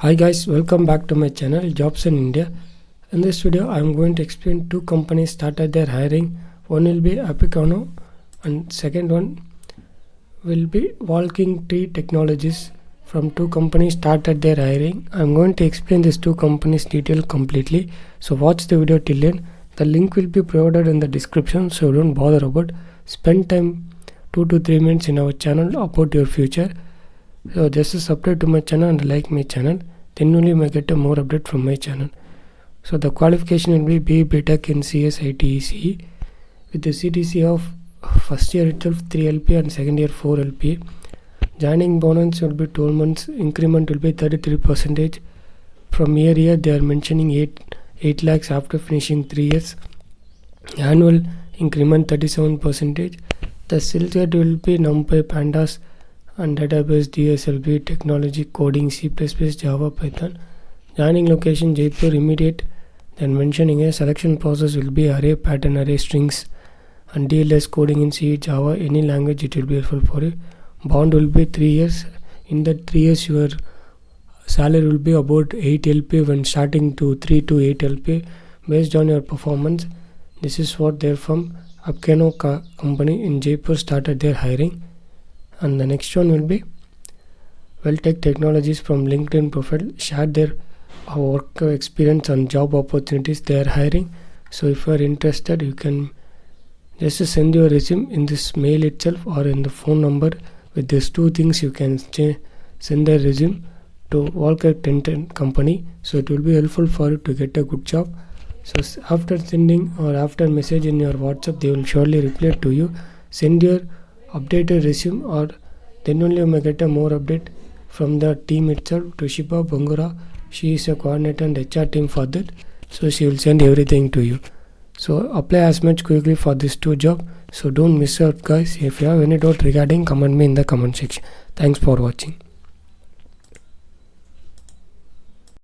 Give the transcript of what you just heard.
Hi guys, welcome back to my channel Jobs in India. In this video I am going to explain two companies started their hiring. One will be Appcino and second one will be Walking Tree Technologies. From two companies started their hiring. I am going to explain these two companies detail completely. So watch the video till end. The link will be provided in the description, so don't bother about. Spend time 2 to 3 minutes in our channel about your future. So just subscribe to my channel and like my channel, then only you may get a more update from my channel. So the qualification will be BE BTech in CS ITEC with the CTC of first year itself 3 LPA and second year 4 LPA. Joining bonus will be 12 months, increment will be 33%. From year they are mentioning 8 lakhs after finishing 3 years. Annual increment 37%. The skill set will be NumPy, Pandas and database, DSLB, technology, coding, C++, Java, Python. Joining location Jaipur immediate. Then mentioning a selection process will be array, pattern array, strings and DLS coding in C, Java, any language it will be helpful for you. Bond will be 3 years. In that 3 years your salary will be about 8 LP when starting to 3 to 8 LP based on your performance. This is what they're from Appcino company in Jaipur started their hiring. And the next one will be Welltech Technologies from LinkedIn profile, shared their work experience and job opportunities they are hiring. So if you are interested, you can just send your resume in this mail itself or in the phone number. With these two things you can send the resume to Welltech company, so it will be helpful for you to get a good job. So after sending or after message in your WhatsApp, they will surely reply to you. Send your updated resume, or then only you may get a more update from the team itself to Shiba Bangura. She is a coordinator and HR team for that, so she will send everything to you. So apply as much quickly for these two jobs, so don't miss out guys. If you have any doubt regarding, comment me in the comment section. Thanks for watching.